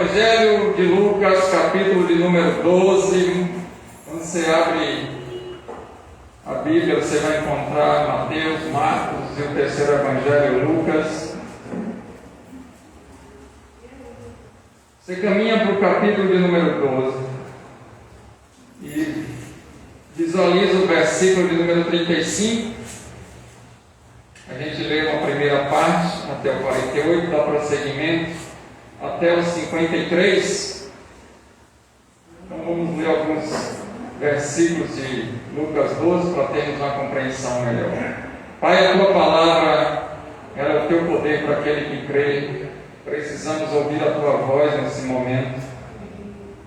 Evangelho de Lucas, capítulo de número 12. Quando você abre a Bíblia, você vai encontrar Mateus, Marcos e o terceiro Evangelho, Lucas. Você caminha para o capítulo de número 12 e visualiza o versículo de número 35. A gente lê uma primeira parte até o 48, dá prosseguimento até o 53. Então vamos ler alguns versículos de Lucas 12 para termos uma compreensão melhor. Pai, a tua palavra é o teu poder para aquele que crê. Precisamos ouvir a tua voz nesse momento.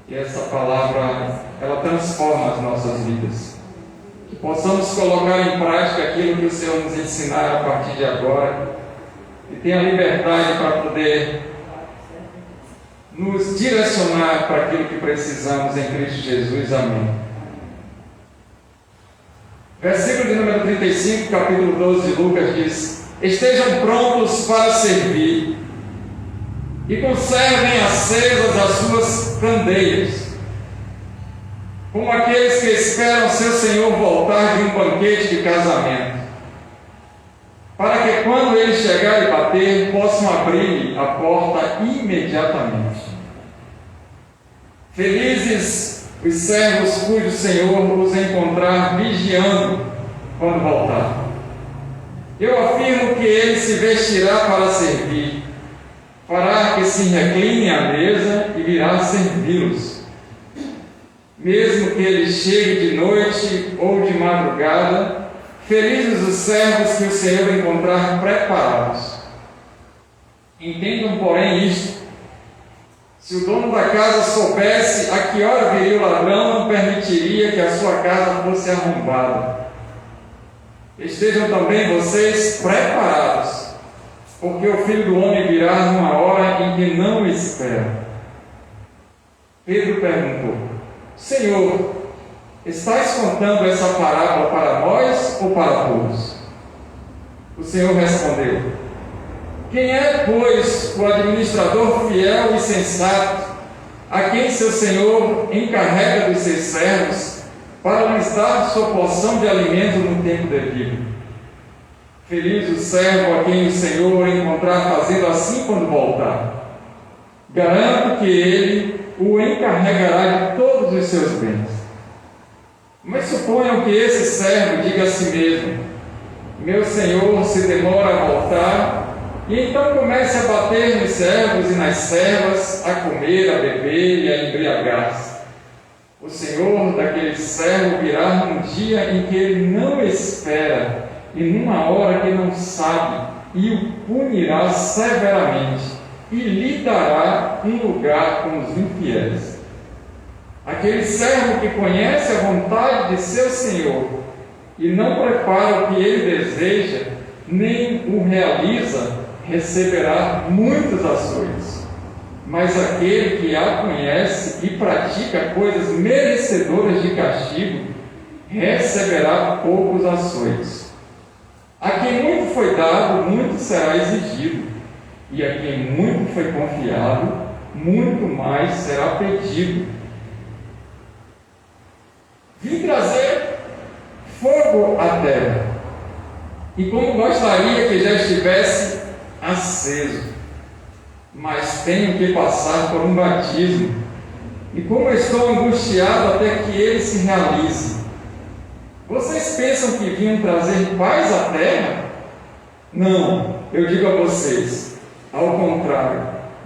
E essa palavra, ela transforma as nossas vidas. Que possamos colocar em prática aquilo que o Senhor nos ensinar a partir de agora. E tenha liberdade para poder nos direcionar para aquilo que precisamos em Cristo Jesus. Amém. Versículo de número 35, capítulo 12 de Lucas diz: estejam prontos para servir e conservem acesas as suas candeias, como aqueles que esperam seu Senhor voltar de um banquete de casamento, para que quando ele chegar e bater, possam abrir a porta imediatamente. Felizes os servos cujo Senhor os encontrar vigiando quando voltar. Eu afirmo que ele se vestirá para servir, fará que se recline à mesa e virá servi-los. Mesmo que ele chegue de noite ou de madrugada, felizes os servos que o Senhor encontrar preparados. Entendam, porém, isto: se o dono da casa soubesse a que hora viria o ladrão, não permitiria que a sua casa fosse arrombada. Estejam também vocês preparados, porque o Filho do Homem virá numa hora em que não espera. Pedro perguntou: Senhor, estás contando essa parábola para nós ou para todos? O Senhor respondeu: quem é, pois, o administrador fiel e sensato, a quem seu Senhor encarrega dos seus servos, para lhes dar sua porção de alimento no tempo devido? Feliz o servo a quem o Senhor encontrar fazendo assim quando voltar. Garanto que ele o encarregará de todos os seus bens. Mas suponham que esse servo diga a si mesmo: meu Senhor se demora a voltar, e então comece a bater nos servos e nas servas, a comer, a beber e a embriagar-se. O Senhor daquele servo virá num dia em que ele não espera e numa hora que não sabe, e o punirá severamente e lhe dará um lugar com os infiéis. Aquele servo que conhece a vontade de seu Senhor e não prepara o que ele deseja, nem o realiza, receberá muitos açoites. Mas aquele que a conhece e pratica coisas merecedoras de castigo, receberá poucos açoites. A quem muito foi dado, muito será exigido, e a quem muito foi confiado, muito mais será pedido. Vim trazer fogo à terra, e como gostaria que já estivesse aceso, mas tenho que passar por um batismo, e como estou angustiado até que ele se realize. Vocês pensam que vinham trazer paz à terra? Não, eu digo a vocês, ao contrário,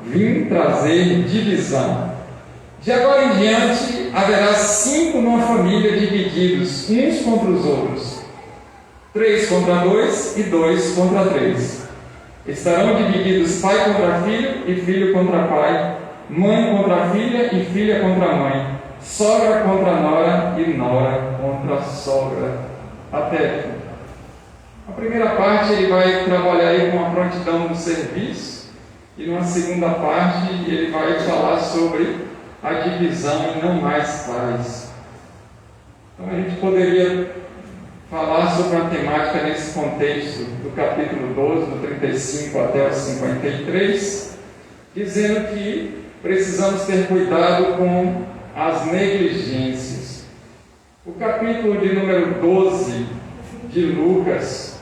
vim trazer divisão. De agora em diante haverá 5 numa família divididos uns contra os outros, 3 contra 2 e 2 contra 3. Estarão divididos pai contra filho e filho contra pai, mãe contra filha e filha contra mãe, sogra contra nora e nora contra sogra. Até aqui. A primeira parte ele vai trabalhar aí com a prontidão do serviço, e numa segunda parte ele vai falar sobre a divisão e não mais paz. Então a gente poderia falar sobre a temática nesse contexto do capítulo 12, do 35 até o 53, dizendo que precisamos ter cuidado com as negligências. O capítulo de número 12 de Lucas,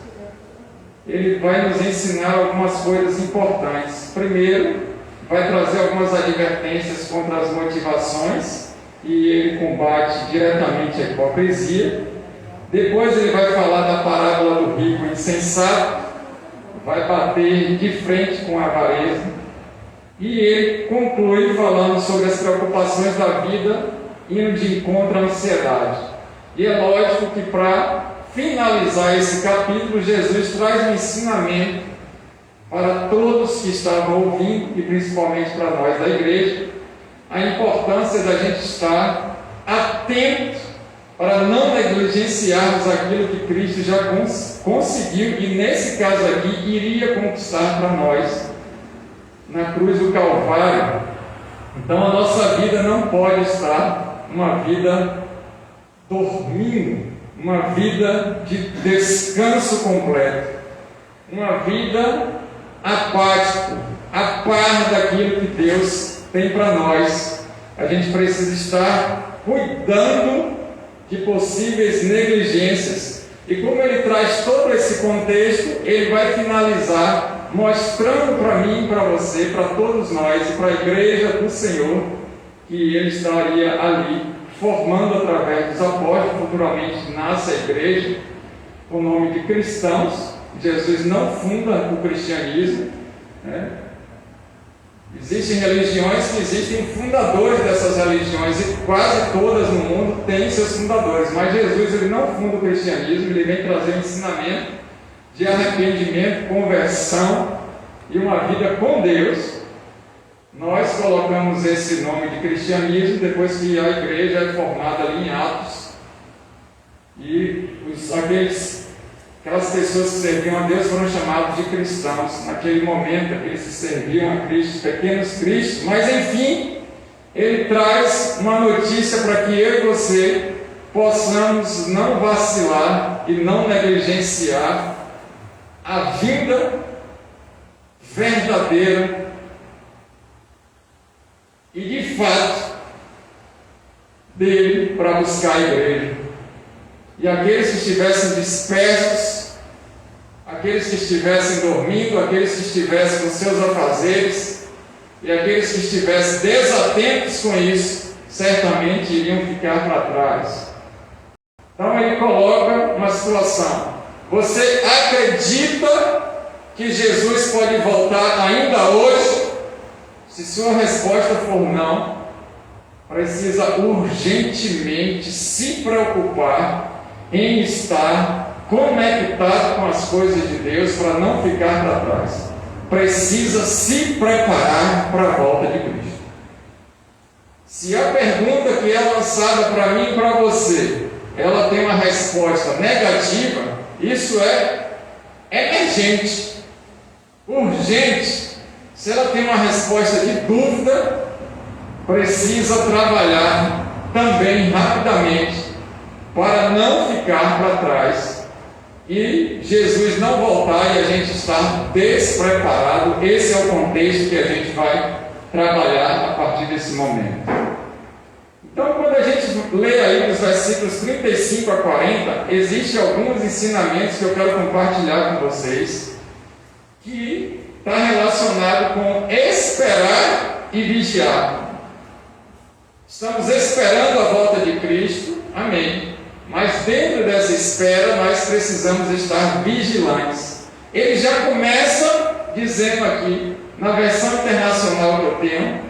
ele vai nos ensinar algumas coisas importantes. Primeiro, vai trazer algumas advertências contra as motivações, e ele combate diretamente a hipocrisia. Depois ele vai falar da parábola do rico insensato, vai bater de frente com a avareza, e ele conclui falando sobre as preocupações da vida, indo de encontro à ansiedade. E é lógico que para finalizar esse capítulo, Jesus traz um ensinamento para todos que estavam ouvindo, e principalmente para nós da igreja, a importância da gente estar atento para não negligenciarmos aquilo que Cristo já conseguiu, e nesse caso aqui, iria conquistar para nós na cruz do Calvário. Então a nossa vida não pode estar uma vida dormindo, uma vida de descanso completo, uma vida apática, a par daquilo que Deus tem para nós. A gente precisa estar cuidando de possíveis negligências. E como ele traz todo esse contexto, ele vai finalizar mostrando para mim, para você, para todos nós e para a igreja do Senhor, que ele estaria ali formando através dos apóstolos. Futuramente nasce a igreja, o nome de cristãos. Jesus não funda o cristianismo, né? Existem religiões que existem fundadores dessas religiões, e quase todas no mundo têm seus fundadores, mas Jesus ele não funda o cristianismo, ele vem trazer um ensinamento de arrependimento, conversão e uma vida com Deus. Nós colocamos esse nome de cristianismo depois que a igreja é formada ali em Atos, e aquelas pessoas que serviam a Deus foram chamados de cristãos. Naquele momento, aqueles que serviam a Cristo, pequenos cristos. Mas enfim, ele traz uma notícia para que eu e você possamos não vacilar e não negligenciar a vinda verdadeira e de fato dele para buscar a igreja. E aqueles que estivessem dispersos, aqueles que estivessem dormindo, aqueles que estivessem com seus afazeres, e aqueles que estivessem desatentos com isso, certamente iriam ficar para trás. Então ele coloca uma situação: você acredita que Jesus pode voltar ainda hoje? Se sua resposta for não, precisa urgentemente se preocupar em estar conectado com as coisas de Deus para não ficar para trás. Precisa se preparar para a volta de Cristo. Se a pergunta que é lançada para mim e para você, ela tem uma resposta negativa, isso é emergente, urgente. Se ela tem uma resposta de dúvida, precisa trabalhar também rapidamente para não ficar para trás e Jesus não voltar e a gente estar despreparado. Esse é o contexto que a gente vai trabalhar a partir desse momento. Então, quando a gente lê aí dos versículos 35 a 40, existem alguns ensinamentos que eu quero compartilhar com vocês, que está relacionado com esperar e vigiar. Estamos esperando a volta de Cristo, amém. Mas dentro dessa espera, nós precisamos estar vigilantes. Ele já começa dizendo aqui, na versão internacional que eu tenho,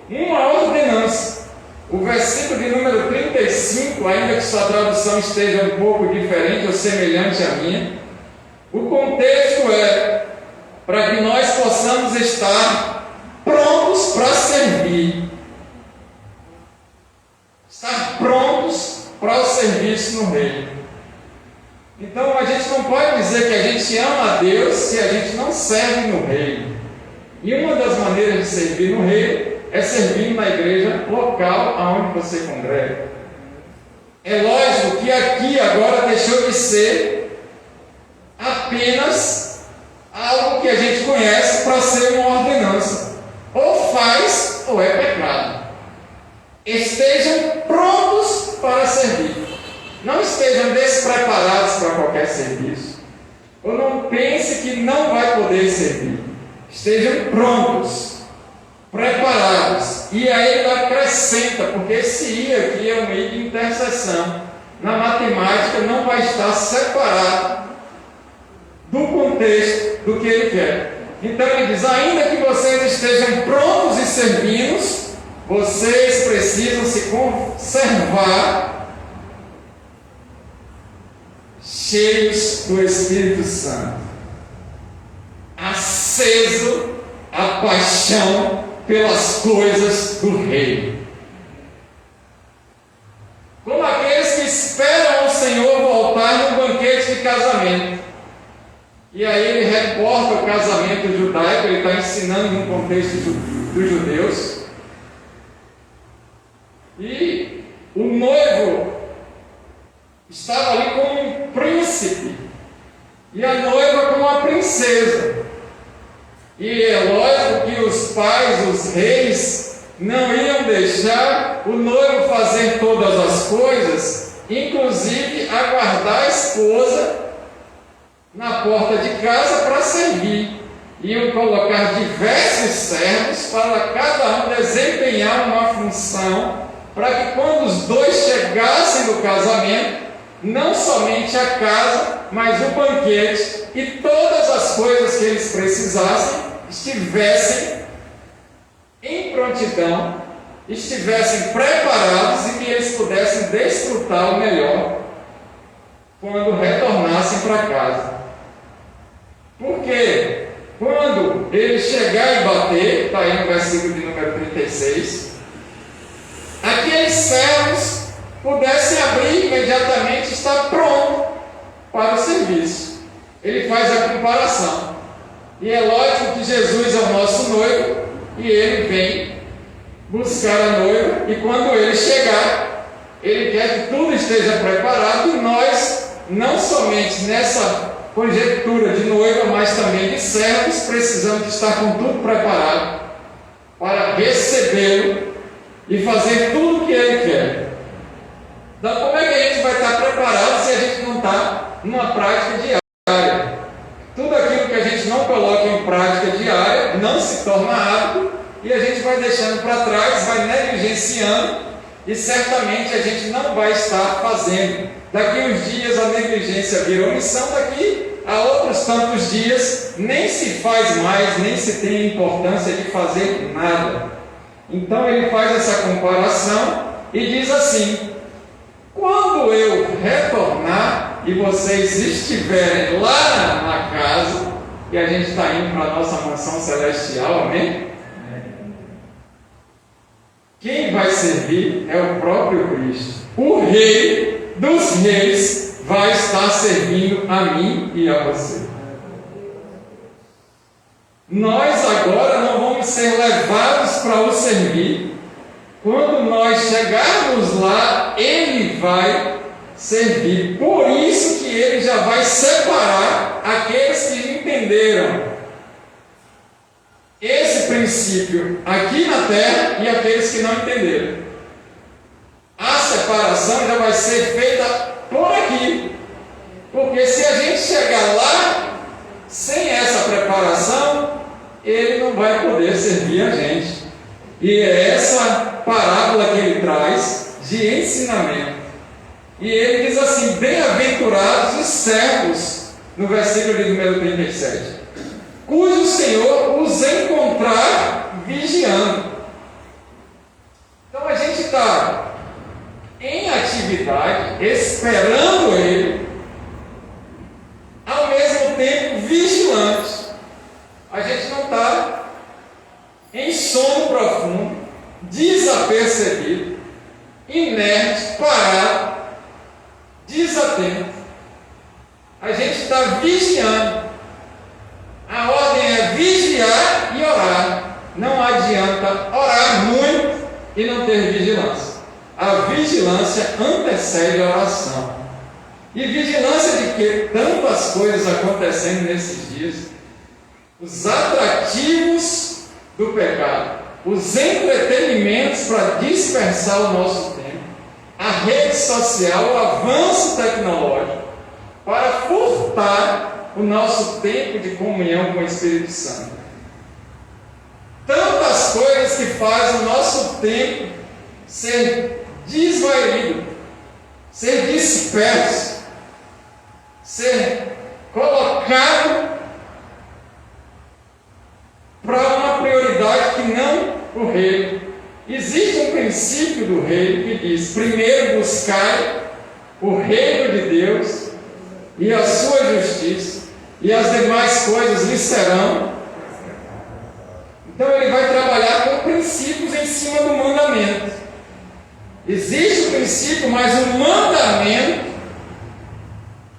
uma ordenança. O versículo de número 35, ainda que sua tradução esteja um pouco diferente ou semelhante à minha, o contexto é para que nós possamos estar prontos para servir. Estar prontos para o serviço no reino. Então a gente não pode dizer que a gente ama a Deus se a gente não serve no reino. E uma das maneiras de servir no reino é servir na igreja local aonde você congrega. É lógico que aqui agora deixou de ser apenas a algo que a gente conhece para ser uma ordenança. Ou faz ou é pecado. Estejam prontos para servir. Não estejam despreparados para qualquer serviço. Ou não pense que não vai poder servir. Estejam prontos, preparados. E aí ele acrescenta, porque esse I aqui é um I de interseção. Na matemática não vai estar separado do contexto do que ele quer. Então ele diz, ainda que vocês estejam prontos e servindo, vocês precisam se conservar cheios do Espírito Santo, aceso a paixão pelas coisas do Rei, como aqueles que esperam o Senhor voltar no banquete de casamento. E aí ele reporta o casamento judaico, ele está ensinando no contexto dos judeus. E o noivo estava ali como um príncipe e a noiva como uma princesa. E é lógico que os pais, os reis, não iam deixar o noivo fazer todas as coisas, inclusive aguardar a esposa na porta de casa para servir. Iam colocar diversos servos para cada um desempenhar uma função, para que quando os dois chegassem no casamento, não somente a casa, mas o banquete e todas as coisas que eles precisassem estivessem em prontidão, estivessem preparados e que eles pudessem desfrutar o melhor quando retornassem para casa. Porque quando ele chegar e bater, está aí no versículo de número 36, aqueles servos pudessem abrir imediatamente e estar pronto para o serviço. Ele faz a comparação. E é lógico que Jesus é o nosso noivo e ele vem buscar a noiva, e quando ele chegar, ele quer que tudo esteja preparado, e nós, não somente nessa conjectura de noiva, mas também de servos, precisamos estar com tudo preparado para recebê-lo e fazer tudo o que ele quer. Então, como é que a gente vai estar preparado se a gente não está numa prática diária? Tudo aquilo que a gente não coloca em prática diária não se torna hábito, e a gente vai deixando para trás, vai negligenciando, e certamente a gente não vai estar fazendo. Daqui uns dias a negligência vira omissão, daqui a outros tantos dias nem se faz mais, nem se tem a importância de fazer nada. Então ele faz essa comparação e diz assim: quando eu retornar e vocês estiverem lá na casa, e a gente está indo para a nossa mansão celestial, amém? Quem vai servir é o próprio Cristo. O Rei dos Reis vai estar servindo a mim e a você. Nós agora não vamos ser levados para o servir. Quando nós chegarmos lá, Ele vai servir. Por isso que Ele já vai separar aqueles que entenderam esse princípio aqui na terra e aqueles que não entenderam. A separação já vai ser feita por aqui, porque se a gente chegar lá sem essa preparação, ele não vai poder servir a gente. E é essa parábola que ele traz de ensinamento. E ele diz assim: bem-aventurados os servos, no versículo de número 37, cujo Senhor os encontrar vigiando. Então a gente está em atividade, esperando Ele, ao mesmo tempo vigilante. A gente não está em sono profundo, desapercebido, inerte, parado, desatento. A gente está vigiando. A ordem é vigiar e orar. Não adianta orar muito e não ter vigilância. A vigilância antecede a oração. E vigilância de quê? Tantas coisas acontecendo nesses dias. os atrativos do pecado, os entretenimentos para dispersar o nosso tempo, a rede social, o avanço tecnológico, para furtar o nosso tempo de comunhão com o Espírito Santo. Tantas coisas que fazem o nosso tempo ser desvaído, ser disperso, ser colocado para uma prioridade que não o reino. Existe um princípio do reino que diz: primeiro buscai o reino de Deus e a sua justiça, e as demais coisas lhe serão. Então ele vai trabalhar com princípios em cima do mandamento. Existe o princípio, mas o mandamento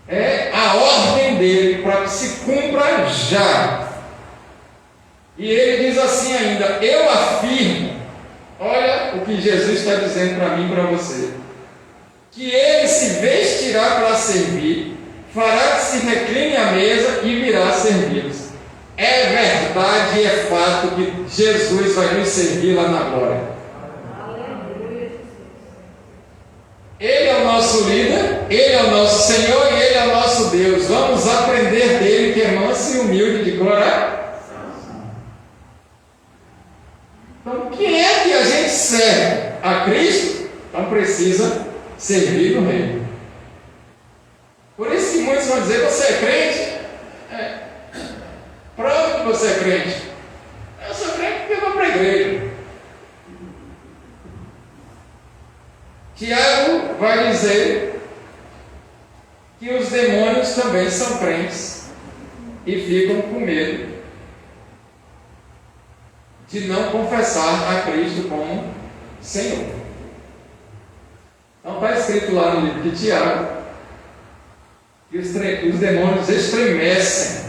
é a ordem dele para que se cumpra já. E ele diz assim ainda: eu afirmo, olha o que Jesus está dizendo para mim e para você, que ele se vestirá para servir, fará que se recline à mesa e virá servi-los. É verdade e é fato que Jesus vai nos servir lá na glória. Ele é o nosso líder, Ele é o nosso Senhor e Ele é o nosso Deus. Vamos aprender dele, que é manso e humilde de coração. Então, quem é que a gente serve? A Cristo? Então precisa servir no reino. Por isso que muitos vão dizer: você é crente? Prova que você é crente. Eu sou crente porque eu vou para a igreja. Tiago vai dizer que os demônios também são crentes e ficam com medo de não confessar a Cristo como Senhor. Então está escrito lá no livro de Tiago que os demônios estremecem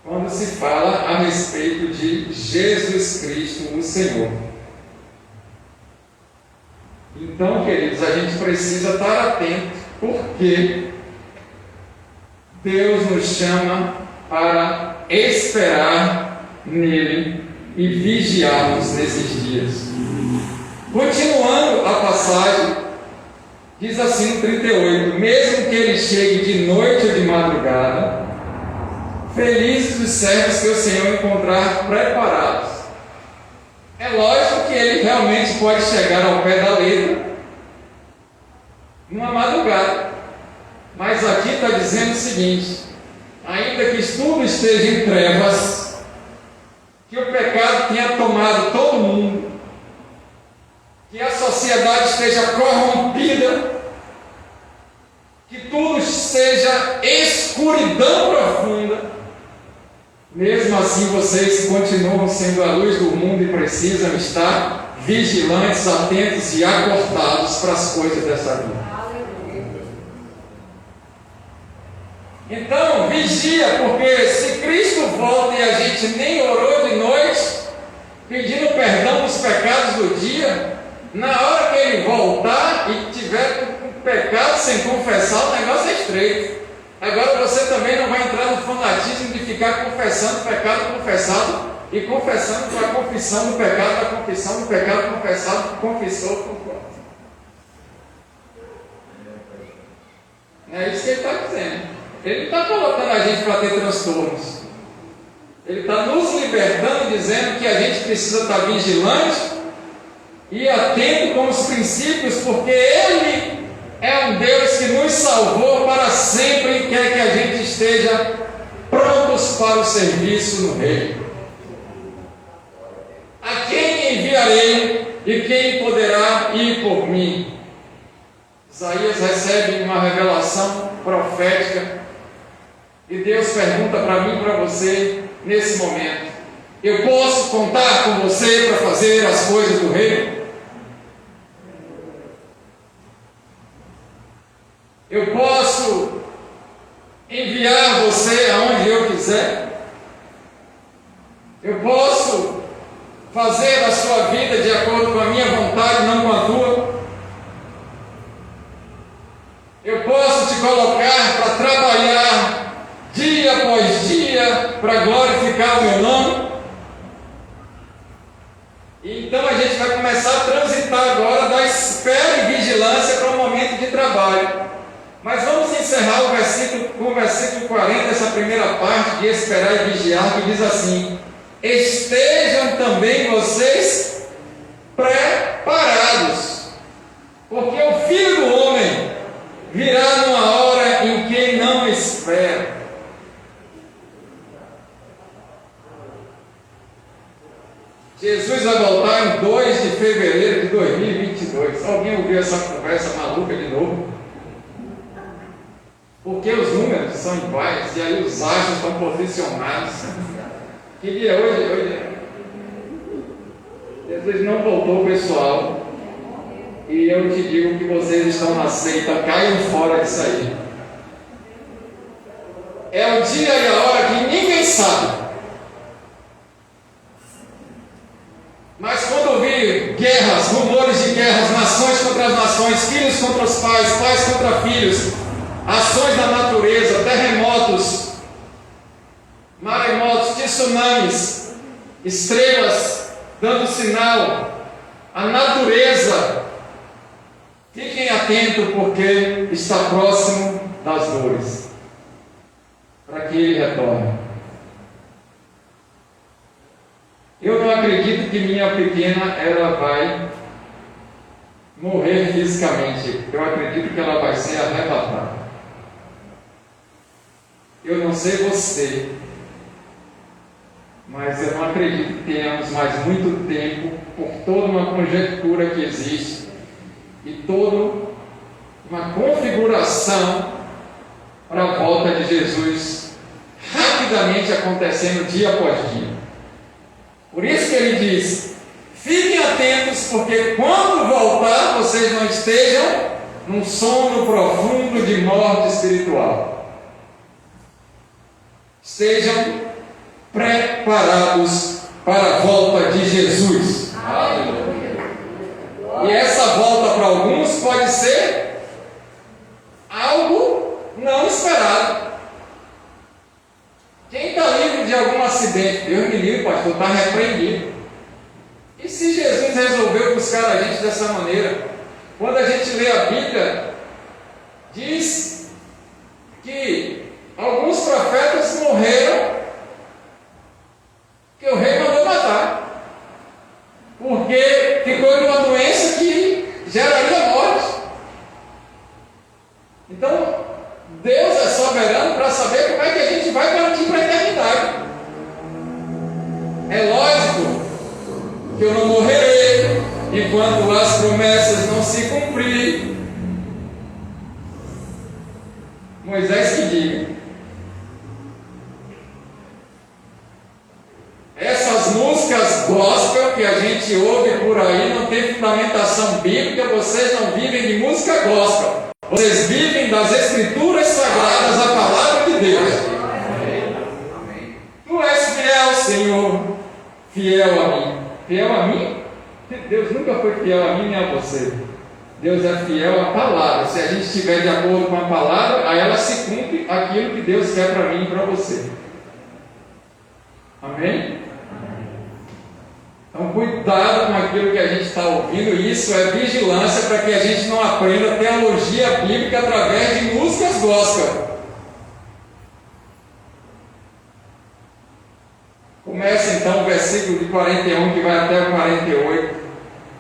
quando se fala a respeito de Jesus Cristo, o Senhor. Então, queridos, a gente precisa estar atento, porque Deus nos chama para esperar nele e vigiarmos nesses dias. Continuando a passagem, diz assim no 38: mesmo que ele chegue de noite ou de madrugada, felizes os servos que o Senhor encontrar preparados. É lógico que ele realmente pode chegar ao pé da letra numa madrugada, mas aqui está dizendo o seguinte: ainda que tudo esteja em trevas, que o pecado tenha tomado todo mundo, que a sociedade esteja corrompida, que tudo seja escuridão profunda, mesmo assim vocês continuam sendo a luz do mundo e precisam estar vigilantes, atentos e acordados para as coisas dessa vida. Então, vigia, porque se Cristo volta e a gente nem orou de noite, pedindo perdão dos pecados do dia, na hora que ele voltar e tiver com pecado sem confessar, o negócio é estreito. Agora você também não vai entrar no fanatismo de ficar confessando o pecado confessado e confessando a confissão do pecado, a confissão do pecado confessado, confessou. É isso que ele está dizendo. Ele não está colocando a gente para ter transtornos. Ele está nos libertando, dizendo que a gente precisa estar vigilante e atento com os princípios, porque Ele é um Deus que nos salvou para sempre e quer que a gente esteja prontos para o serviço no reino. A quem enviarei e quem poderá ir por mim? Isaías recebe uma revelação profética e Deus pergunta para mim e para você nesse momento: eu posso contar com você para fazer as coisas do reino? Eu posso enviar você aonde eu quiser? Eu posso fazer a sua vida de acordo com a minha vontade, não com a tua? Eu posso te colocar para trabalhar dia após dia, vida para glorificar o meu nome? Então a gente vai começar a transitar agora da espera e vigilância para o momento de trabalho. Mas vamos encerrar com o versículo 40, essa primeira parte de esperar e vigiar, que diz assim: estejam também vocês preparados, porque o Filho do Homem virá numa hora em que não espera. Jesus vai voltar em 2 de fevereiro de 2022. Alguém ouviu essa conversa maluca de novo? Porque os números são iguais e aí os astros estão posicionados. Que dia é hoje? Hoje Jesus não voltou, pessoal. E eu te digo que vocês estão na seita, caiam fora disso aí. É o dia e a hora que ninguém sabe. Mas quando ouvir guerras, rumores de guerras, nações contra as nações, filhos contra os pais, pais contra filhos, ações da natureza, terremotos, maremotos, tsunamis, estrelas dando sinal, a natureza, fiquem atentos, porque está próximo das dores, para que ele retorne. Eu não acredito que minha pequena ela vai morrer fisicamente. Eu acredito que ela vai ser arrebatada. Eu não sei você, mas eu não acredito que tenhamos mais muito tempo, por toda uma conjectura que existe e toda uma configuração para a volta de Jesus rapidamente acontecendo dia após dia. Por isso que ele diz: fiquem atentos, porque quando voltar, vocês não estejam num sono profundo de morte espiritual. Estejam preparados para a volta de Jesus. Aleluia. E essa volta para alguns pode ser algo não esperado. Quem está livre de algum acidente, Deus me livre, pastor, está repreendido. E se Jesus resolveu buscar a gente dessa maneira? Quando a gente lê a Bíblia, diz que alguns profetas morreram, que o rei mandou matar, porque ficou de uma doença que geraria morte. Então, Deus é soberano para saber como é que a gente vai partir para a eternidade. É lógico que eu não morrerei enquanto as promessas não se cumprirem. Moisés que diga. Essas músicas gospel que a gente ouve por aí não tem fundamentação bíblica. Vocês não vivem de música gospel. Vocês vivem das Escrituras Sagradas, a palavra de Deus. Amém. Tu és fiel, Senhor, fiel a mim. Fiel a mim? Deus nunca foi fiel a mim nem a você. Deus é fiel à palavra. Se a gente estiver de acordo com a palavra, aí ela se cumpre aquilo que Deus quer para mim e para você. Amém? Então, cuidado com aquilo que a gente está ouvindo. Isso é vigilância para que a gente não aprenda teologia bíblica através de músicas gospel. Começa então o versículo de 41, que vai até o 48.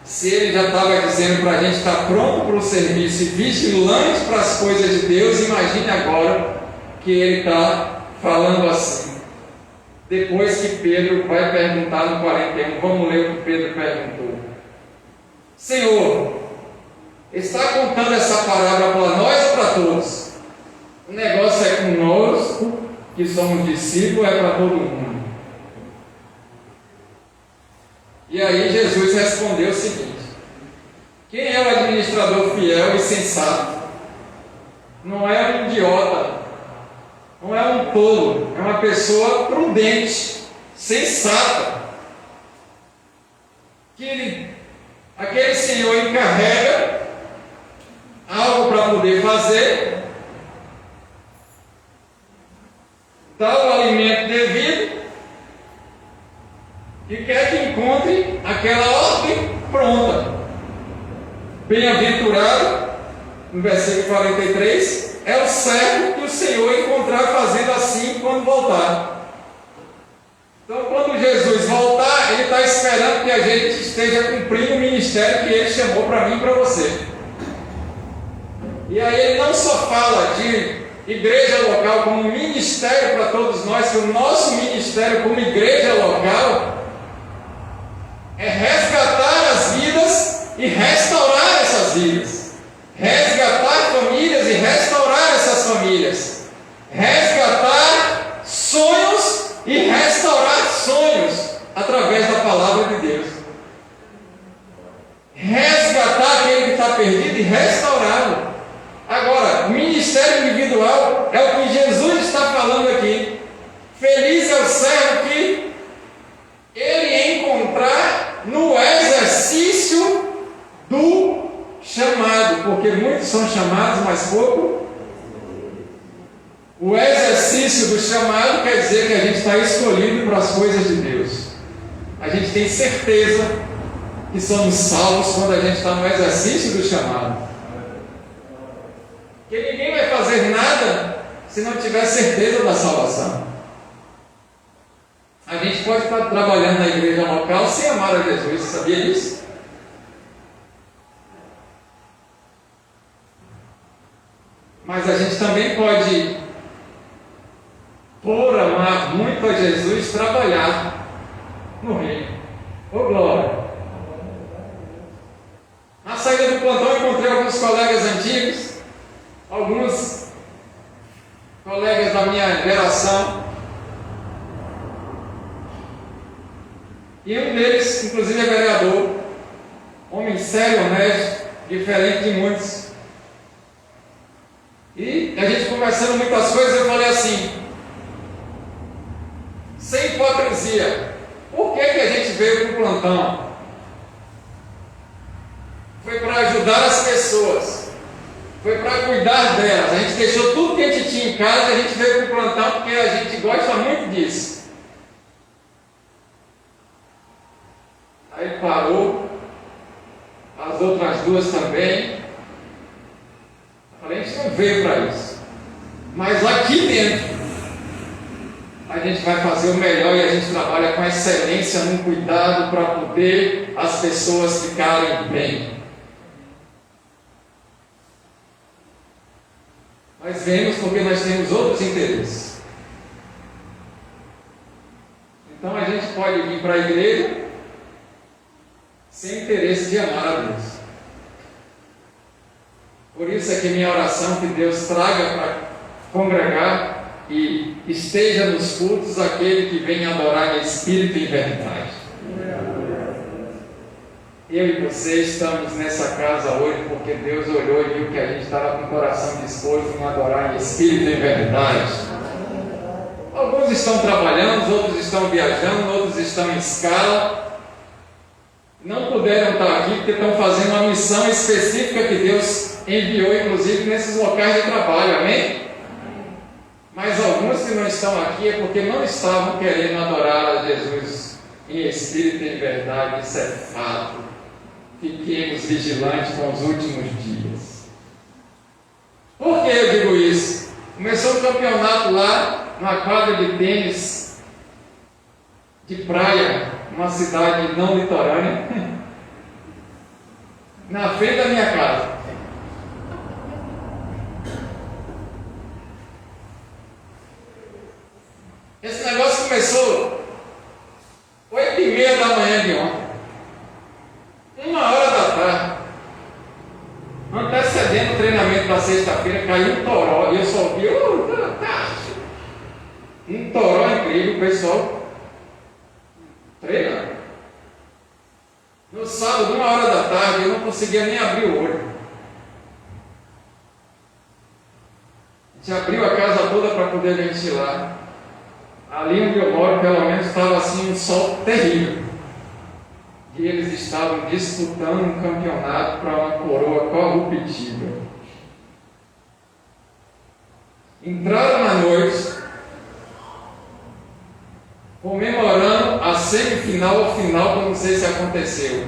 Se ele já estava dizendo para a gente estar pronto para o serviço e vigilante para as coisas de Deus, imagine agora que ele está falando assim. Depois que Pedro vai perguntar no 41, vamos ler o que Pedro perguntou. Senhor, está contando essa palavra para nós ou para todos? O negócio é conosco, que somos discípulos, é para todo mundo. E aí Jesus respondeu o seguinte: quem é o administrador fiel e sensato? Não é um idiota, não é um tolo, é uma pessoa prudente, sensata, que aquele senhor encarrega algo para poder fazer, dá o alimento devido e quer que encontre aquela ordem pronta. Bem-aventurado, no versículo 43, é o servo que o Senhor encontrar fazendo assim quando voltar. Então, quando Jesus voltar, Ele está esperando que a gente esteja cumprindo o ministério que Ele chamou para mim e para você. E aí Ele não só fala de igreja local como um ministério para todos nós, que o nosso ministério como igreja local é resgatar as vidas e restaurar essas vidas. Resgatar famílias e restaurar essas famílias. Resgatar sonhos e restaurar sonhos através da palavra de Deus. Resgatar aquele que está perdido e restaurá-lo. Agora, o ministério individual é o que Jesus está falando aqui. Feliz é o servo que ele encontrar no exercício do chamado, porque muitos são chamados, mas pouco. O exercício do chamado quer dizer que a gente está escolhido para as coisas de Deus. A gente tem certeza que somos salvos quando a gente está no exercício do chamado. Porque ninguém vai fazer nada se não tiver certeza da salvação. A gente pode estar trabalhando na igreja local sem amar a Jesus, sabia disso? Mas a gente também pode, por amar muito a Jesus, trabalhar no reino. Ô glória! Na saída do plantão encontrei alguns colegas antigos, alguns colegas da minha geração, e um deles, inclusive, é vereador, homem sério, honesto, diferente de muitos. E a gente conversando muitas coisas, eu falei assim, sem hipocrisia, por que a gente veio para o plantão? Foi para ajudar as pessoas, foi para cuidar delas. A gente deixou tudo que a gente tinha em casa e a gente veio para o plantão porque a gente gosta muito disso. Aí parou, as outras duas também. Eu falei, a gente não veio para isso. Mas aqui dentro, a gente vai fazer o melhor e a gente trabalha com excelência, num cuidado para poder as pessoas ficarem bem. Nós vemos porque nós temos outros interesses. Então a gente pode vir para a igreja sem interesse de amar a Deus. Por isso é que minha oração é que Deus traga para congregar e esteja nos cultos aquele que vem adorar em espírito e em verdade. Eu e você estamos nessa casa hoje porque Deus olhou e viu que a gente estava com o coração disposto em adorar em espírito e em verdade. Alguns estão trabalhando, outros estão viajando, outros estão em escala. Não puderam estar aqui porque estão fazendo uma missão específica que Deus enviou, inclusive, nesses locais de trabalho, amém? Mas alguns que não estão aqui é porque não estavam querendo adorar a Jesus em espírito e em verdade. Isso é fato. Fiquemos vigilantes com os últimos dias. Por que eu digo isso? Começou um campeonato lá, numa quadra de tênis de praia, uma cidade não litorânea, na frente da minha casa. Esse negócio começou 8h30 da manhã de ontem, 1h da tarde, antecedendo o treinamento da sexta-feira, caiu um toró, e eu só vi, um toró incrível, o pessoal treinando. No sábado, 1h da tarde, eu não conseguia nem abrir o olho. A gente abriu a casa toda para poder ventilar. Ali onde eu moro, pelo menos, estava assim um sol terrível. E eles estavam disputando um campeonato para uma coroa corruptível. Entraram na noite, comemorando a semifinal ou final, que eu não sei se aconteceu.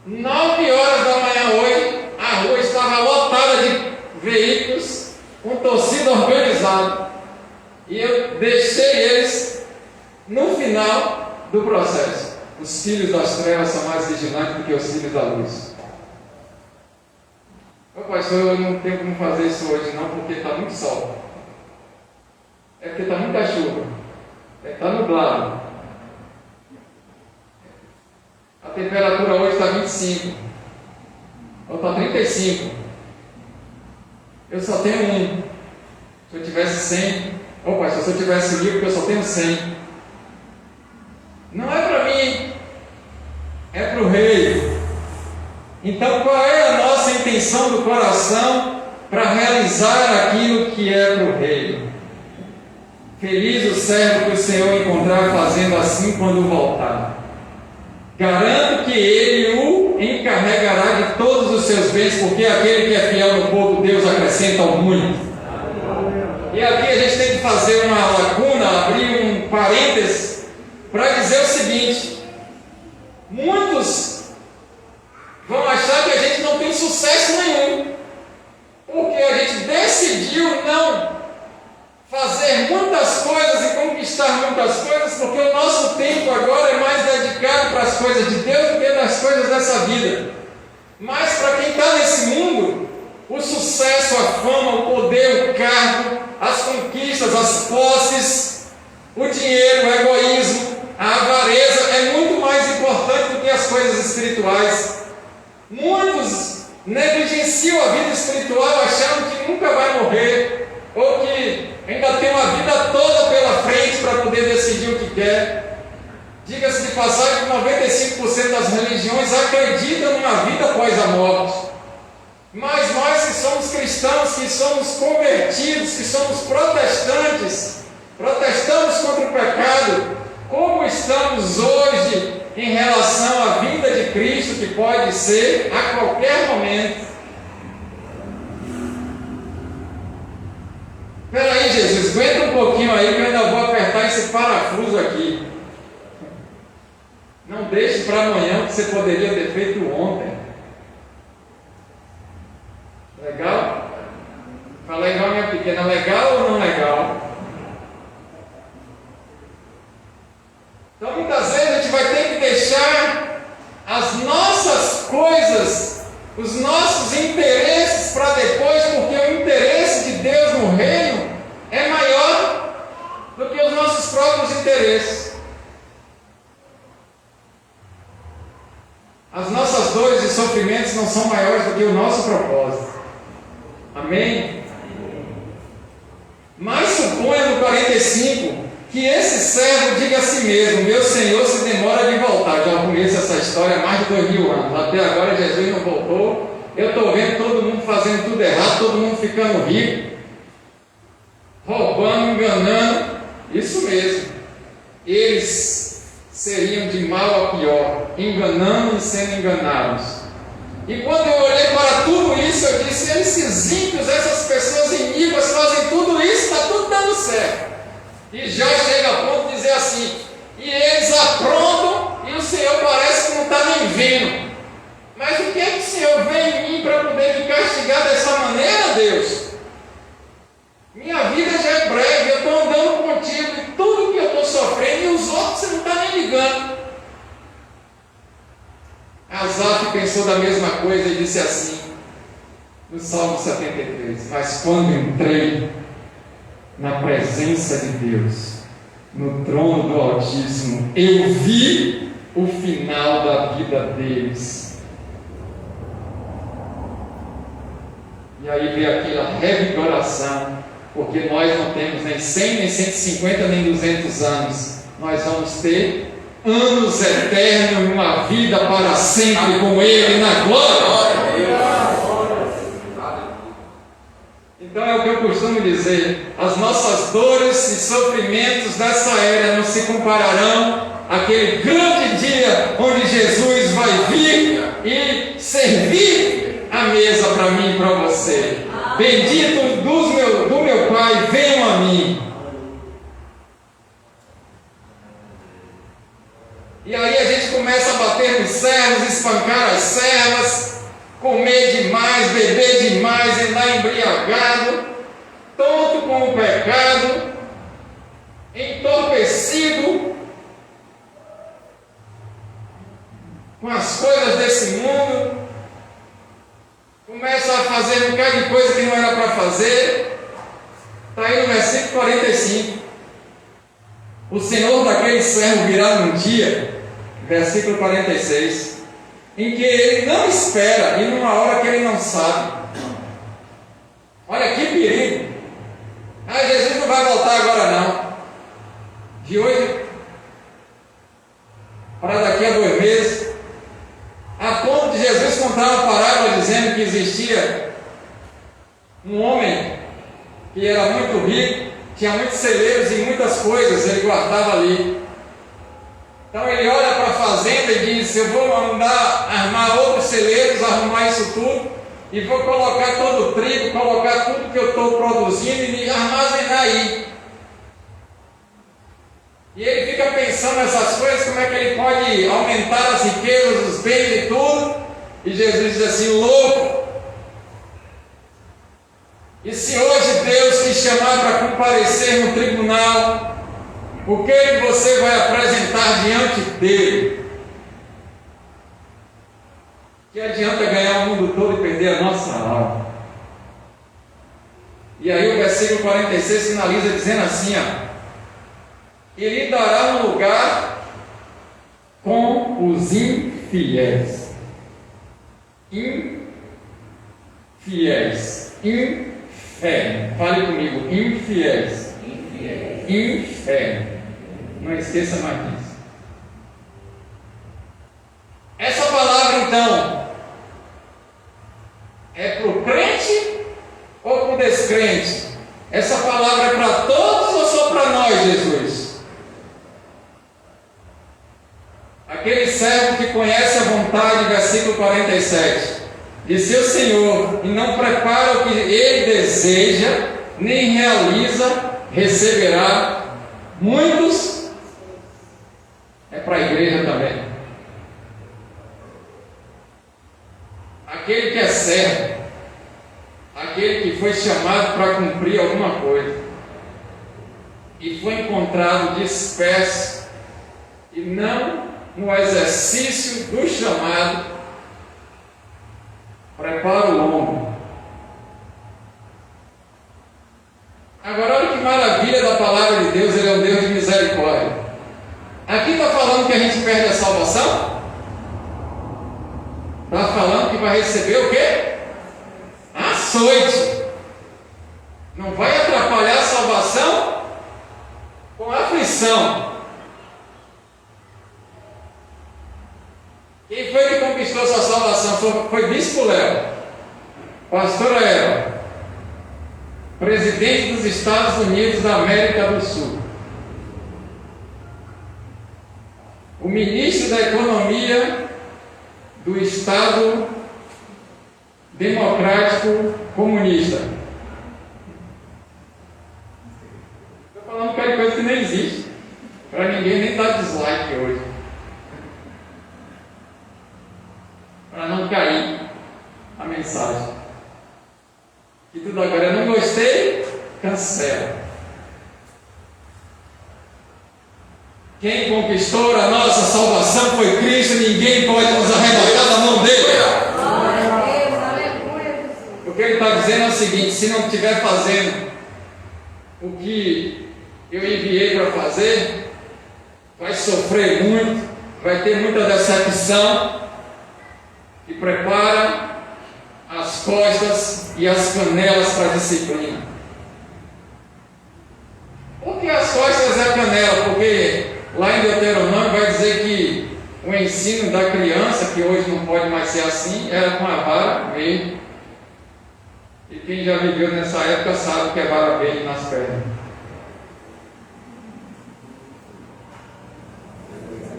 9 horas da manhã hoje, a rua estava lotada de veículos, com torcida organizada. E eu deixei eles no final do processo. Os filhos das trevas são mais vigilantes do que os filhos da luz. Ô pastor, eu não tenho como fazer isso hoje não, porque está muito sol. É porque está muita chuva. Está nublado. A temperatura hoje está 25. Ou está 35. Eu só tenho um. Se eu tivesse 100. Ô pastor, se eu tivesse livro, eu só tenho 100. Não é para mim. É para o rei. Então, qual é a nossa intenção do coração para realizar aquilo que é para o rei? Feliz o servo que o Senhor encontrar fazendo assim quando voltar. Garanto que ele o encarregará de todos os seus bens, porque aquele que é fiel no pouco, Deus acrescenta ao muito. E aqui a gente tem que fazer uma lacuna, abrir um parênteses, para dizer o seguinte: muitos vão achar que a gente não tem sucesso nenhum, porque a gente decidiu não fazer muitas coisas e conquistar muitas coisas, porque o nosso tempo agora é mais dedicado para as coisas de Deus do que nas coisas dessa vida. Mas para quem está nesse mundo, o sucesso, a fama, o poder, o cargo, as conquistas, as posses, o dinheiro, o egoísmo, a avareza é muito mais importante do que as coisas espirituais. Muitos negligenciam a vida espiritual achando que nunca vai morrer, ou que ainda tem uma vida toda pela frente para poder decidir o que quer. Diga-se de passagem que 95% das religiões acreditam numa vida após a morte. Mas nós que somos cristãos, que somos convertidos, que somos protestantes, protestamos contra o pecado, como estamos hoje em relação à vinda de Cristo, que pode ser a qualquer momento? Espera aí, Jesus, aguenta um pouquinho aí que eu ainda vou apertar esse parafuso aqui. Não deixe para amanhã o que você poderia ter feito ontem. Legal? Fala igual minha pequena, legal ou não legal? Então muitas vezes a gente vai ter que deixar as nossas coisas, os nossos interesses para depois, porque o interesse de Deus no reino é maior do que os nossos próprios interesses. As nossas dores e sofrimentos não são maiores do que o nosso propósito. Amém? Mas suponha no 45 que esse servo diga a si mesmo: meu Senhor se demora de voltar. Já conheço essa história há mais de 2000 anos. Até agora Jesus não voltou. Eu estou vendo todo mundo fazendo tudo errado, todo mundo ficando rico, roubando, enganando. Isso mesmo. Eles seriam de mal a pior, enganando e sendo enganados. E quando eu olhei para tudo isso, eu disse: esses ímpios, essas pessoas iníquas fazem tudo isso, está tudo dando certo. E já chega a ponto de dizer assim: e eles aprontam e o Senhor parece que não está nem vendo. Mas o que é que o Senhor vê em mim para poder me castigar dessa maneira, Deus? Minha vida já é breve, eu estou andando contigo e tudo que eu estou sofrendo, e os outros você não está nem ligando. Asaf pensou da mesma coisa e disse assim, no Salmo 73: mas quando entrei na presença de Deus, no trono do Altíssimo, eu vi o final da vida deles. E aí veio aquela revigoração, porque nós não temos nem 100, nem 150, nem 200 anos. Nós vamos ter anos eternos, uma vida para sempre com Ele na glória. Então é o que eu costumo dizer: as nossas dores e sofrimentos dessa era não se compararão àquele grande dia onde Jesus vai vir e servir a mesa para mim e para você. Bendito do meu Pai, venham espancar as servas, comer demais, beber demais, andar embriagado, tonto com o pecado, entorpecido com as coisas desse mundo, começa a fazer um bocado de coisa que não era para fazer. Está aí no versículo 45. O Senhor daquele servo virá num dia, versículo 46, em que ele não espera e numa hora que ele não sabe. Olha que perigo! Jesus não vai voltar agora não. De hoje para daqui a 2 meses. A ponto de Jesus contar uma parábola dizendo que existia um homem que era muito rico, tinha muitos celeiros e muitas coisas ele guardava ali. Então ele olha para a fazenda e diz: eu vou mandar armar outros celeiros, arrumar isso tudo, e vou colocar todo o trigo, colocar tudo que eu estou produzindo e armazenar aí. E ele fica pensando nessas coisas, como é que ele pode aumentar as riquezas, os bens e tudo. E Jesus diz assim: louco! E se hoje Deus te chamar para comparecer no tribunal, o que você vai apresentar diante dele? Que adianta ganhar o mundo todo e perder a nossa alma? E aí o versículo 46 finaliza dizendo assim, e lhe dará um lugar com os infiéis. Infiéis. Inferno. Fale comigo. Infiéis. Inferno. Não esqueça mais disso. Essa palavra então é para o crente ou para o descrente? Essa palavra é para todos ou só para nós, Jesus? Aquele servo que conhece a vontade, versículo 47, de seu Senhor, e não prepara o que ele deseja, nem realiza, receberá muitos. É para a igreja também. Aquele que é servo, aquele que foi chamado para cumprir alguma coisa, e foi encontrado disperso, e não no exercício do chamado, prepara o lombo. Agora olha que maravilha da palavra de Deus, Ele é um Deus de misericórdia. Aqui está falando que a gente perde a salvação? Está falando que vai receber o quê? Açoite. Não vai atrapalhar a salvação com aflição. Quem foi que conquistou sua salvação? Foi Bispo Léo, Pastora Eva, presidente dos Estados Unidos da América do Sul, o ministro da Economia do Estado Democrático Comunista. Estou falando qualquer coisa que nem existe, para ninguém nem dar dislike hoje, para não cair a mensagem. E tudo agora, eu não gostei, cancela. Quem conquistou a nossa salvação foi Cristo, ninguém pode nos arrebatar da mão dele. O que ele está dizendo é o seguinte: se não estiver fazendo o que eu enviei para fazer, vai sofrer muito, vai ter muita decepção, e prepara as costas e as canelas para a disciplina. Por que as costas e a canela? Porque lá em Deuteronômio vai dizer que o ensino da criança, que hoje não pode mais ser assim, era com a vara verde. E quem já viveu nessa época sabe que é vara verde nas pernas.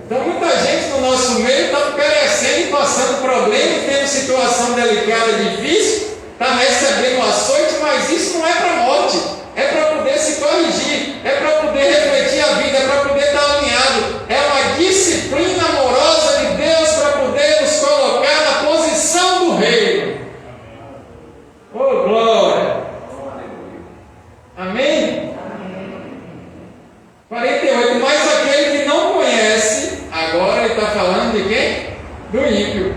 Então muita gente no nosso meio está perecendo e passando problema, tendo situação delicada, difícil, está recebendo açoite, mas isso não é para a morte, é para poder se corrigir, é para poder refletir a vida, é para poder estar alinhado, é uma disciplina amorosa de Deus para poder nos colocar Amém? 48. Mas aquele que não conhece, agora ele está falando de quem? Do ímpio.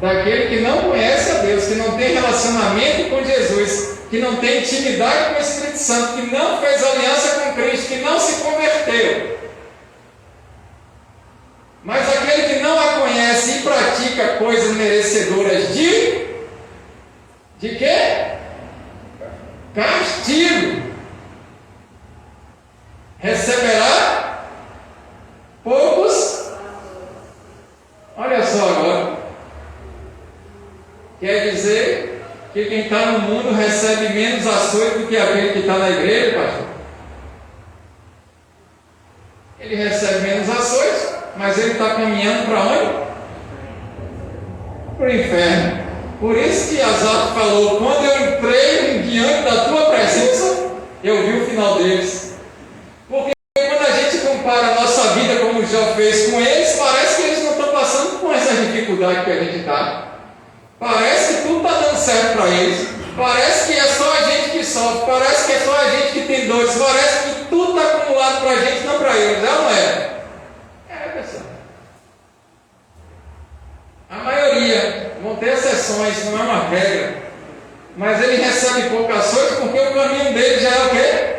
Daquele que não conhece a Deus, que não tem relacionamento com Jesus, que não tem intimidade com o Espírito Santo, que não fez aliança com Cristo, que não se converteu. Mas aquele que não a conhece e pratica coisas merecedoras de quê? Castigo. Receberá poucos. Olha só agora. Quer dizer que quem está no mundo recebe menos açoite do que aquele que está na igreja, pastor? Ele recebe menos açoite, mas ele está caminhando para onde? Para o inferno. Por isso que Asaf falou: quando eu entrei diante da tua presença, eu vi o final deles. Porque quando a gente compara a nossa vida, como Jó fez com eles, parece que eles não estão passando por essa dificuldade que a gente está. Parece que tudo está dando certo para eles. Parece que é só a gente que sofre. Parece que é só a gente que tem dores. Parece que tudo está acumulado para a gente, não para eles. É ou não é? É, pessoal. A maioria, vão ter exceções, não é uma regra. Mas ele recebe poucas açoite porque o caminho dele já é o quê?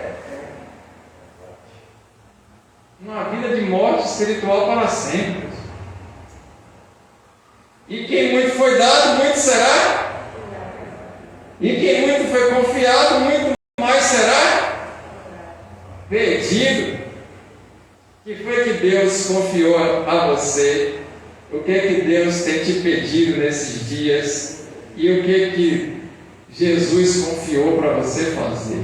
Uma vida de morte espiritual para sempre. E quem muito foi dado, muito será. E quem muito foi confiado, muito mais será perdido. O que foi que Deus confiou a você? O que é que Deus tem te pedido nesses dias? E o que é que Jesus confiou para você fazer?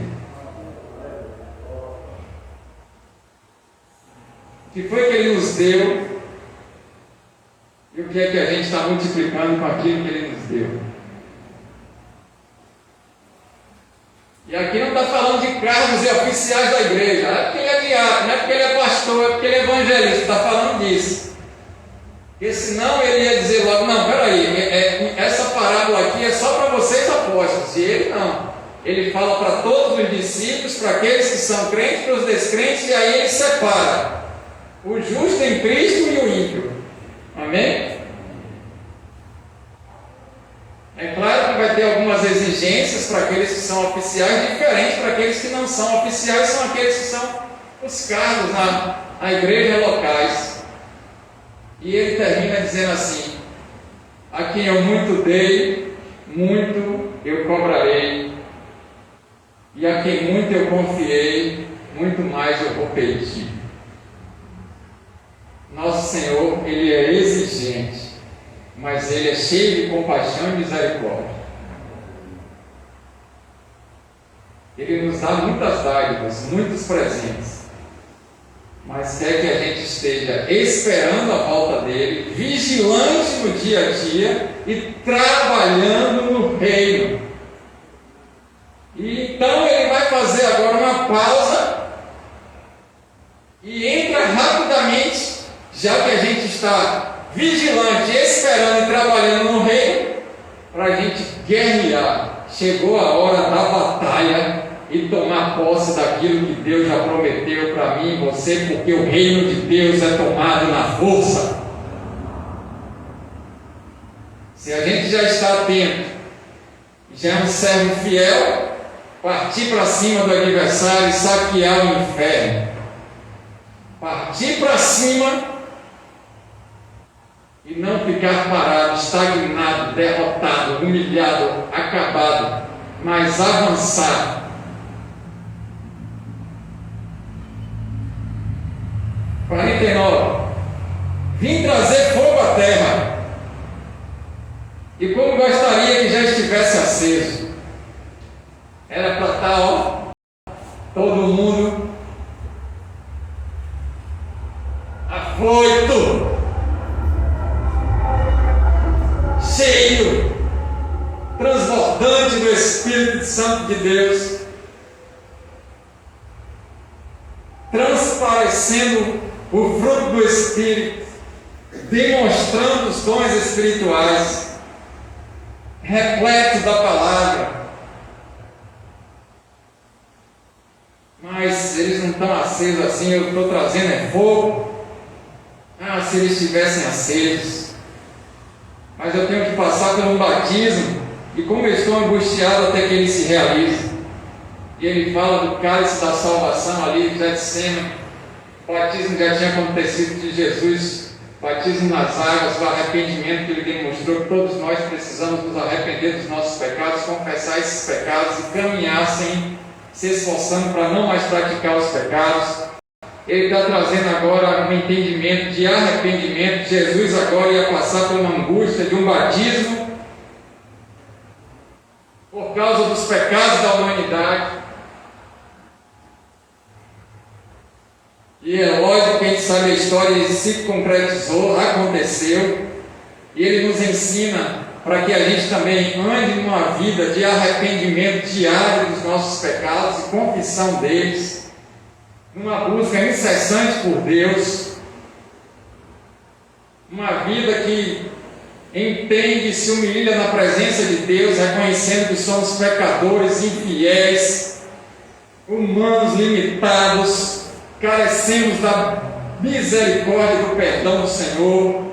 O que foi que Ele nos deu? E o que é que a gente está multiplicando com aquilo que Ele nos deu? E aqui não está falando de cargos e oficiais da igreja. Não é porque ele é diácono, não é porque ele é pastor, é porque ele é evangelista. Está falando disso. Porque senão ele ia dizer logo: não, peraí, essa parábola aqui é só para vocês apóstolos. E ele não. Ele fala para todos os discípulos, para aqueles que são crentes, para os descrentes, e aí ele separa o justo em Cristo e o ímpio. Amém? É claro que vai ter algumas exigências para aqueles que são oficiais, diferentes para aqueles que não são oficiais, são aqueles que são os cargos na igreja locais. E ele termina dizendo assim: a quem eu muito dei, muito eu cobrarei, e a quem muito eu confiei, muito mais eu vou pedir. Nosso Senhor, Ele é exigente, mas Ele é cheio de compaixão e misericórdia. Ele nos dá muitas dádivas, muitos presentes, mas quer que a gente esteja esperando a volta dEle, vigilante no dia a dia e trabalhando no reino. E então Ele vai fazer agora uma pausa e entra rapidamente, já que a gente está vigilante, esperando e trabalhando no reino, para a gente guerrear. Chegou a hora da batalha e tomar posse daquilo que Deus já prometeu para mim e você, porque o reino de Deus é tomado na força. Se a gente já está atento, já é um servo fiel, partir para cima do adversário e saquear o inferno. Partir para cima e não ficar parado, estagnado, derrotado, humilhado, acabado, mas avançar. Vim trazer fogo à terra, e como gostaria que já estivesse aceso. Era para estar, todo mundo afoito, cheio, transbordante do Espírito Santo de Deus, transparecendo o fruto do Espírito, demonstrando os dons espirituais, repleto da palavra. mas eles não estão acesos assim, eu estou trazendo é fogo. Ah, se eles estivessem acesos. Mas eu tenho que passar por um batismo, e como eu estou angustiado até que ele se realize. E ele fala do cálice da salvação ali, já dizendo, o batismo já tinha acontecido de Jesus, batismo nas águas, o arrependimento que ele demonstrou que todos nós precisamos nos arrepender dos nossos pecados, confessar esses pecados e caminhar se esforçando para não mais praticar os pecados. Ele está trazendo agora um entendimento de arrependimento. Jesus agora ia passar por uma angústia de um batismo por causa dos pecados da humanidade. E é lógico que a gente sabe a história, ele se concretizou, aconteceu, e ele nos ensina para que a gente também ande numa vida de arrependimento diário dos nossos pecados e confissão deles, numa busca incessante por Deus, uma vida que entende e se humilha na presença de Deus, reconhecendo que somos pecadores, infiéis, humanos limitados, carecemos da misericórdia e do perdão do Senhor.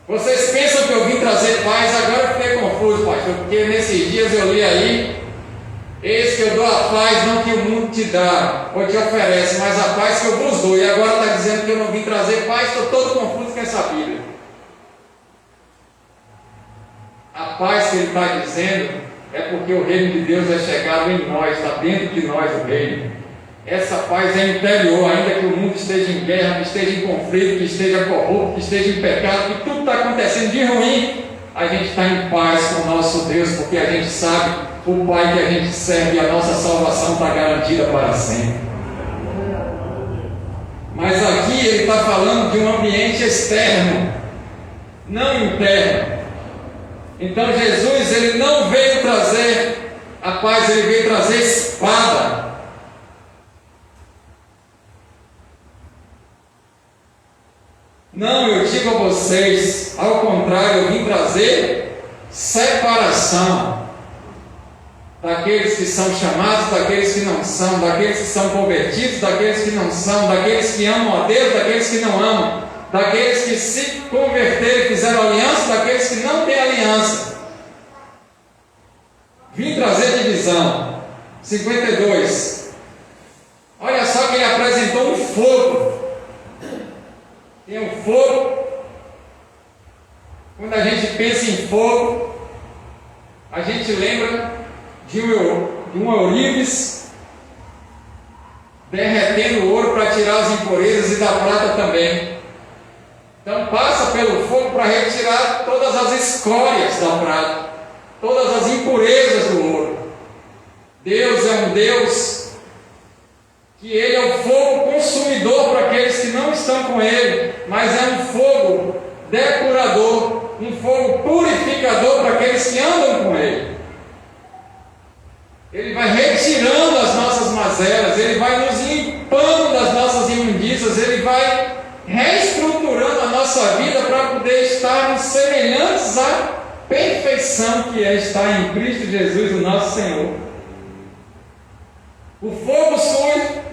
Vocês pensam que eu vim trazer paz? Agora eu fiquei confuso, pastor, porque nesses dias eu li aí, eis que eu dou a paz, não que o mundo te dá ou te oferece, mas a paz que eu vos dou. E agora está dizendo que eu não vim trazer paz, estou todo confuso com essa Bíblia. A paz que ele está dizendo é porque o reino de Deus é chegado em nós, está dentro de nós o reino. Essa paz é interior, ainda que o mundo esteja em guerra, que esteja em conflito, que esteja corrupto, que esteja em pecado, que tudo está acontecendo de ruim, a gente está em paz com o nosso Deus, porque a gente sabe o Pai que a gente serve e a nossa salvação está garantida para sempre. Mas aqui ele está falando de um ambiente externo, não interno. Então Jesus, ele não veio trazer a paz, ele veio trazer espada. Não, eu digo a vocês, ao contrário, eu vim trazer separação daqueles que são chamados, daqueles que não são, daqueles que são convertidos, daqueles que não são, daqueles que amam a Deus, daqueles que não amam, daqueles que se converteram e fizeram aliança, daqueles que não têm aliança. Vim trazer divisão. 52. Olha só que ele apresentou um fogo. Tem um fogo. Quando a gente pensa em fogo, a gente lembra de um ourives derretendo o ouro para tirar as impurezas e da prata também. Então passa pelo fogo para retirar todas as escórias da prata, todas as impurezas do ouro. Deus é um Deus que Ele é o fogo consumidor para aqueles que não estão com Ele, mas é um fogo depurador, um fogo purificador para aqueles que andam com Ele. Ele vai retirando as nossas mazelas, Ele vai nos limpando das nossas imundícias, Ele vai reestruturando a nossa vida para poder estarmos semelhantes à perfeição que é estar em Cristo Jesus, o nosso Senhor. O fogo sujo,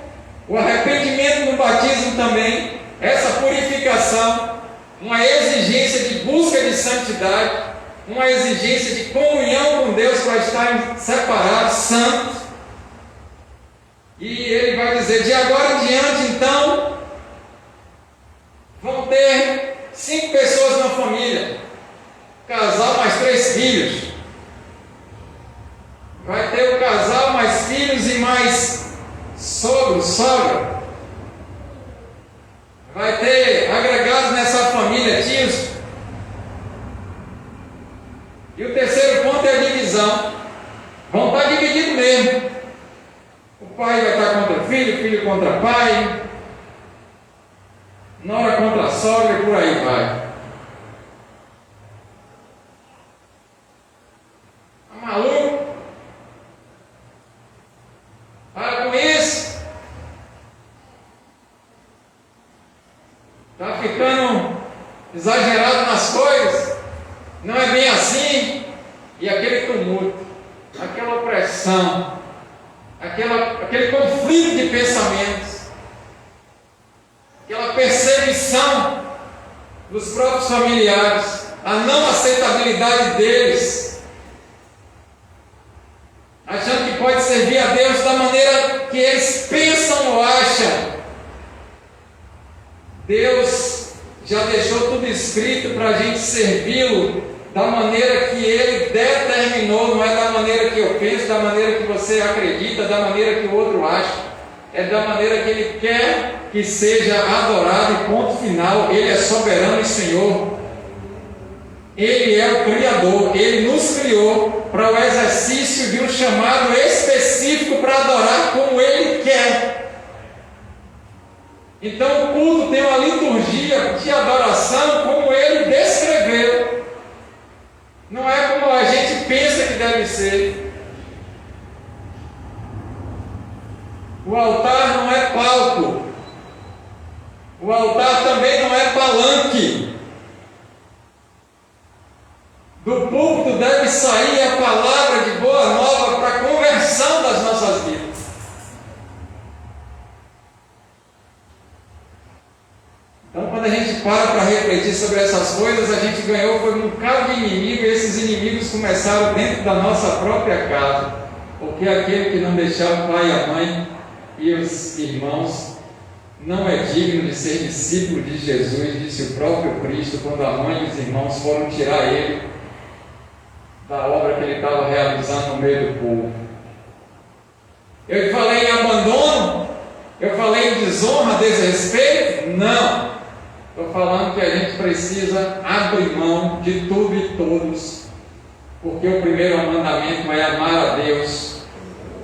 o arrependimento no batismo também, essa purificação, uma exigência de busca de santidade, uma exigência de comunhão com Deus para estar separados, santos. E ele vai dizer, de agora em diante, então, vão ter 5 pessoas na família, casal mais 3 filhos. Vai ter o casal mais filhos e mais sogro, sogra. Vai ter agregados nessa família, tios. E o terceiro ponto é a divisão. Vão estar divididos mesmo. O pai vai estar contra o filho contra o pai, nora contra a sogra e por aí vai. Tá maluco? Para com isso. Está ficando exagerado nas coisas. Não é bem assim. E aquele tumulto, aquela opressão dispersão, aquele conflito de pensamentos, aquela perseguição dos próprios familiares, a não aceitabilidade deles, achando que pode servir a Deus da maneira que eles pensam ou acham. Deus já deixou tudo escrito para a gente servi-lo da maneira que Ele determinou, não é da maneira que eu penso, da maneira que você acredita, da maneira que o outro acha, é da maneira que Ele quer que seja adorado, e ponto final. Ele é soberano e Senhor, Ele é o Criador, Ele nos criou para o exercício de um chamado específico para adorar como Ele quer. Então o culto tem uma liturgia de adoração como Ele descreveu. Não é como a gente pensa que deve ser. O altar não é palco. O altar também não é palanque. Do púlpito deve sair a palavra de boa nova para a conversão das nossas vidas. Então, quando a gente para refletir sobre essas coisas, a gente ganhou foi um bocado de inimigo, e esses inimigos começaram dentro da nossa própria casa. Porque aquele que não deixar o pai e a mãe e os irmãos não é digno de ser discípulo de Jesus, disse o próprio Cristo, quando a mãe e os irmãos foram tirar ele da obra que ele estava realizando no meio do povo. Eu falei em abandono? Eu falei em desonra, desrespeito? Não. Estou falando que a gente precisa abrir mão de tudo e todos, porque o primeiro mandamento é amar a Deus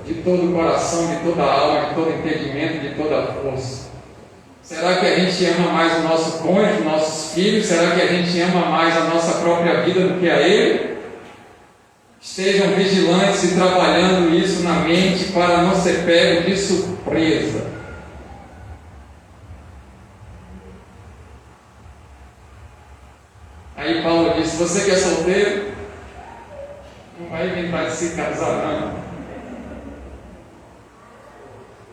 de todo o coração, de toda a alma, de todo entendimento, de toda a força. Será que a gente ama mais o nosso cônjuge, nossos filhos? Será que a gente ama mais a nossa própria vida do que a Ele? Estejam vigilantes e trabalhando isso na mente para não ser pego de surpresa. Aí Paulo disse: você que é solteiro, não vai inventar de se casar não,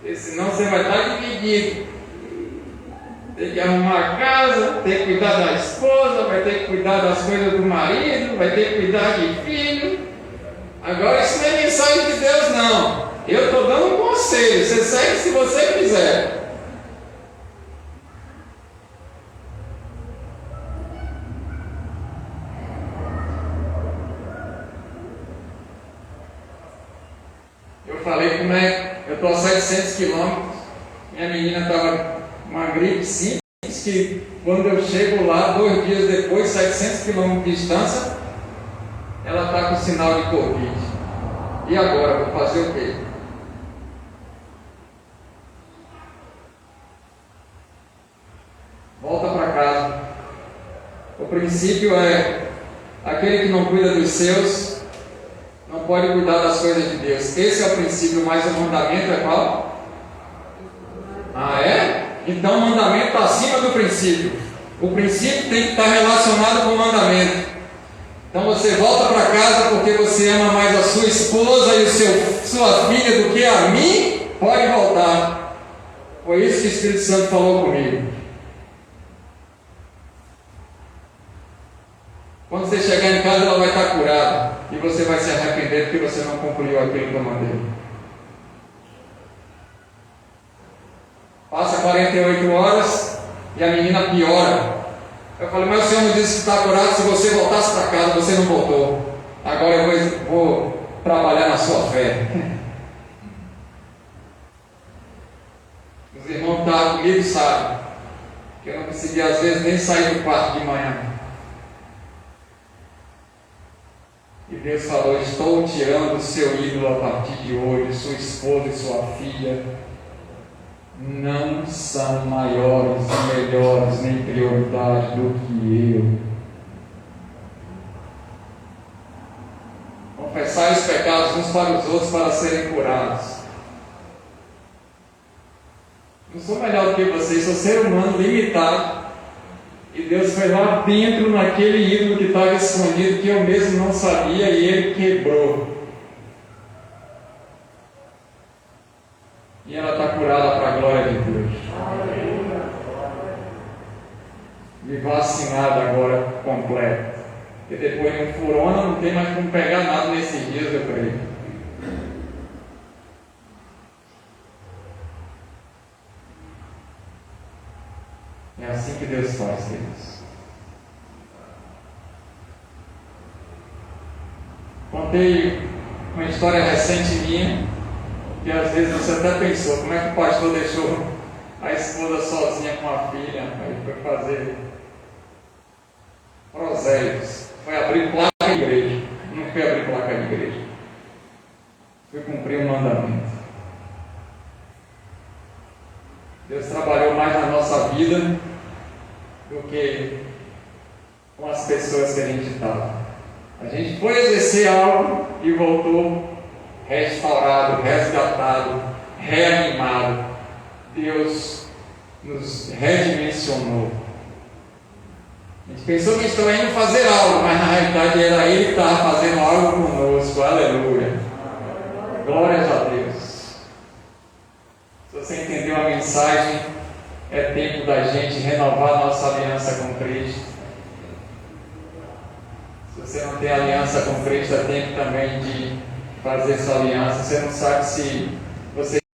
porque senão você vai estar dividido. Tem que arrumar a casa, tem que cuidar da esposa, vai ter que cuidar das coisas do marido, vai ter que cuidar de filho. Agora isso não é mensagem de Deus não. Eu estou dando um conselho, você segue se você quiser. Eu falei como é, eu estou a 700 quilômetros, minha menina estava com uma gripe simples, que quando eu chego lá, 2 dias depois, 700 quilômetros de distância, ela está com sinal de Covid. E agora, vou fazer o quê? Volta para casa. O princípio é: aquele que não cuida dos seus não pode cuidar das coisas de Deus. Esse é o princípio, mas o mandamento é qual? Ah, é? Então o mandamento está acima do princípio. O princípio tem que estar relacionado com o mandamento. Então você volta para casa porque você ama mais a sua esposa e sua filha do que a mim? Pode voltar. Foi isso que o Espírito Santo falou comigo. Quando você chegar em casa, ela vai estar curada. E você vai se arrepender porque você não cumpriu aquilo que eu mandei. Passa 48 horas e a menina piora. Eu falei: mas o Senhor não disse que está curado se você voltasse para casa, você não voltou. Agora eu vou trabalhar na sua fé. Os irmãos que estavam comigo sabem que eu não conseguia às vezes nem sair do quarto de manhã. E Deus falou: estou tirando o seu ídolo a partir de hoje. Sua esposa e sua filha não são maiores e melhores nem prioridade do que eu. Confessai os pecados uns para os outros para serem curados. Não sou melhor do que vocês, sou ser humano limitado. E Deus foi lá dentro naquele ídolo que estava escondido, que eu mesmo não sabia, e Ele quebrou. E ela está curada para a glória de Deus. E vacinada agora completo. E depois de um furona não tem mais como pegar nada nesses dias, eu creio. É assim que Deus faz, queridos. Contei uma história recente minha, que às vezes você até pensou, como é que o pastor deixou a esposa sozinha com a filha, aí foi fazer prosélitos, foi abrir placa de igreja. Não fui abrir placa de igreja, fui cumprir um mandamento. Deus trabalhou mais na nossa vida do que com as pessoas que a gente estava. A gente foi exercer algo e voltou restaurado, resgatado, reanimado. Deus nos redimensionou. A gente pensou que estava indo fazer algo, mas na realidade era Ele que estava fazendo algo conosco. Aleluia. Glórias a Deus. Se você entendeu a mensagem, é tempo da gente renovar nossa aliança com Cristo. Se você não tem aliança com Cristo, é tempo também de fazer sua aliança. Você não sabe se você